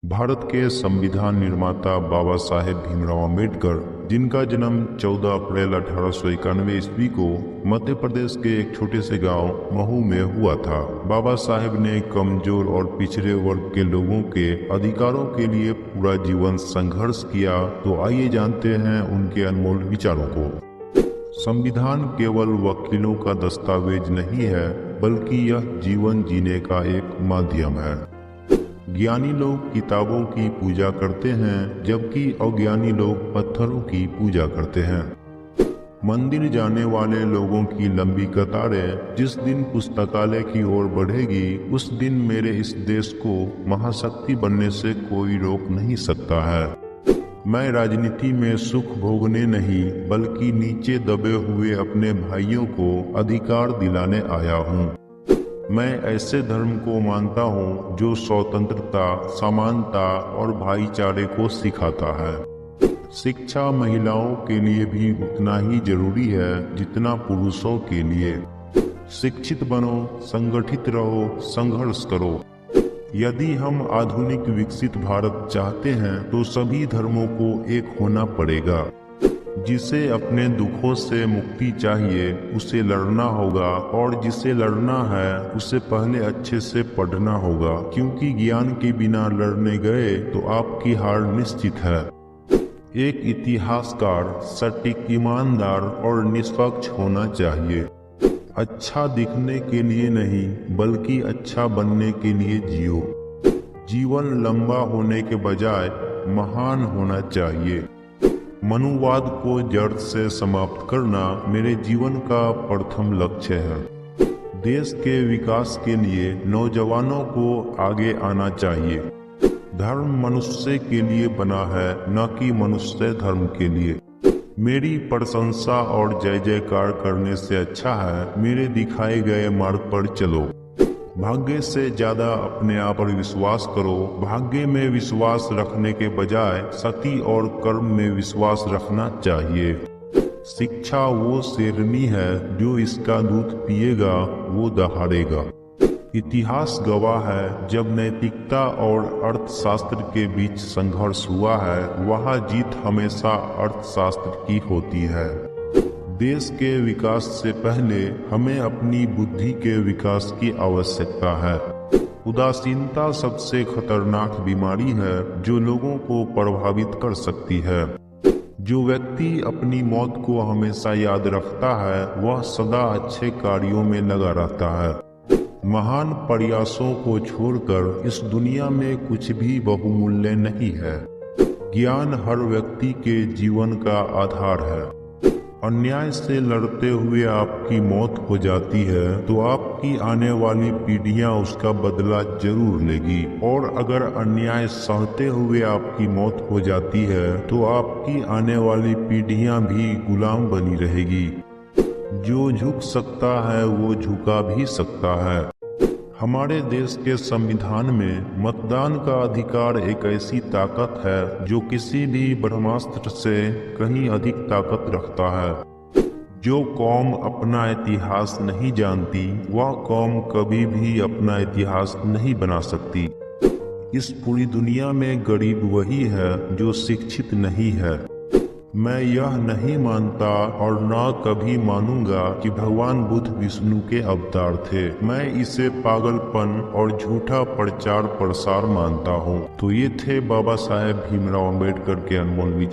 भारत के संविधान निर्माता बाबा साहेब भीमराव अम्बेडकर, जिनका जन्म 14 अप्रैल 1891 ईस्वी को मध्य प्रदेश के एक छोटे से गांव महू में हुआ था। बाबा साहेब ने कमजोर और पिछड़े वर्ग के लोगों के अधिकारों के लिए पूरा जीवन संघर्ष किया। तो आइए जानते हैं उनके अनमोल विचारों को। संविधान केवल वकीलों का दस्तावेज नहीं है, बल्कि यह जीवन जीने का एक माध्यम है। ज्ञानी लोग किताबों की पूजा करते हैं, जबकि अज्ञानी लोग पत्थरों की पूजा करते हैं। मंदिर जाने वाले लोगों की लंबी कतारें जिस दिन पुस्तकालय की ओर बढ़ेगी, उस दिन मेरे इस देश को महाशक्ति बनने से कोई रोक नहीं सकता है। मैं राजनीति में सुख भोगने नहीं, बल्कि नीचे दबे हुए अपने भाइयों को अधिकार दिलाने आया हूँ। मैं ऐसे धर्म को मानता हूँ जो स्वतंत्रता, समानता और भाईचारे को सिखाता है। शिक्षा महिलाओं के लिए भी उतना ही जरूरी है जितना पुरुषों के लिए। शिक्षित बनो, संगठित रहो, संघर्ष करो। यदि हम आधुनिक विकसित भारत चाहते हैं तो सभी धर्मों को एक होना पड़ेगा। जिसे अपने दुखों से मुक्ति चाहिए उसे लड़ना होगा, और जिसे लड़ना है उसे पहले अच्छे से पढ़ना होगा, क्योंकि ज्ञान के बिना लड़ने गए तो आपकी हार निश्चित है। एक इतिहासकार सटीक, ईमानदार और निष्पक्ष होना चाहिए। अच्छा दिखने के लिए नहीं, बल्कि अच्छा बनने के लिए जियो। जीवन लंबा होने के बजाय महान होना चाहिए। मनुवाद को जड़ से समाप्त करना मेरे जीवन का प्रथम लक्ष्य है। देश के विकास के लिए नौजवानों को आगे आना चाहिए। धर्म मनुष्य के लिए बना है, न कि मनुष्य धर्म के लिए। मेरी प्रशंसा और जय जयकार करने से अच्छा है मेरे दिखाए गए मार्ग पर चलो। भाग्य से ज्यादा अपने आप पर विश्वास करो। भाग्य में विश्वास रखने के बजाय सती और कर्म में विश्वास रखना चाहिए। शिक्षा वो शेरनी है, जो इसका दूध पिएगा वो दहाड़ेगा। इतिहास गवाह है, जब नैतिकता और अर्थशास्त्र के बीच संघर्ष हुआ है, वहाँ जीत हमेशा अर्थशास्त्र की होती है। देश के विकास से पहले हमें अपनी बुद्धि के विकास की आवश्यकता है। उदासीनता सबसे खतरनाक बीमारी है जो लोगों को प्रभावित कर सकती है। जो व्यक्ति अपनी मौत को हमेशा याद रखता है, वह सदा अच्छे कार्यों में लगा रहता है। महान प्रयासों को छोड़कर इस दुनिया में कुछ भी बहुमूल्य नहीं है। ज्ञान हर व्यक्ति के जीवन का आधार है। अन्याय से लड़ते हुए आपकी मौत हो जाती है तो आपकी आने वाली पीढ़ियां उसका बदला जरूर लेगी, और अगर अन्याय सहते हुए आपकी मौत हो जाती है तो आपकी आने वाली पीढ़ियां भी गुलाम बनी रहेगी। जो झुक सकता है वो झुका भी सकता है। हमारे देश के संविधान में मतदान का अधिकार एक ऐसी ताकत है जो किसी भी ब्रह्मास्त्र से कहीं अधिक ताकत रखता है। जो कौम अपना इतिहास नहीं जानती, वह कौम कभी भी अपना इतिहास नहीं बना सकती। इस पूरी दुनिया में गरीब वही है जो शिक्षित नहीं है। मैं यह नहीं मानता और न कभी मानूंगा कि भगवान बुद्ध विष्णु के अवतार थे। मैं इसे पागलपन और झूठा प्रचार प्रसार मानता हूँ। तो ये थे बाबा साहेब भीमराव अम्बेडकर के अनमोल विचार।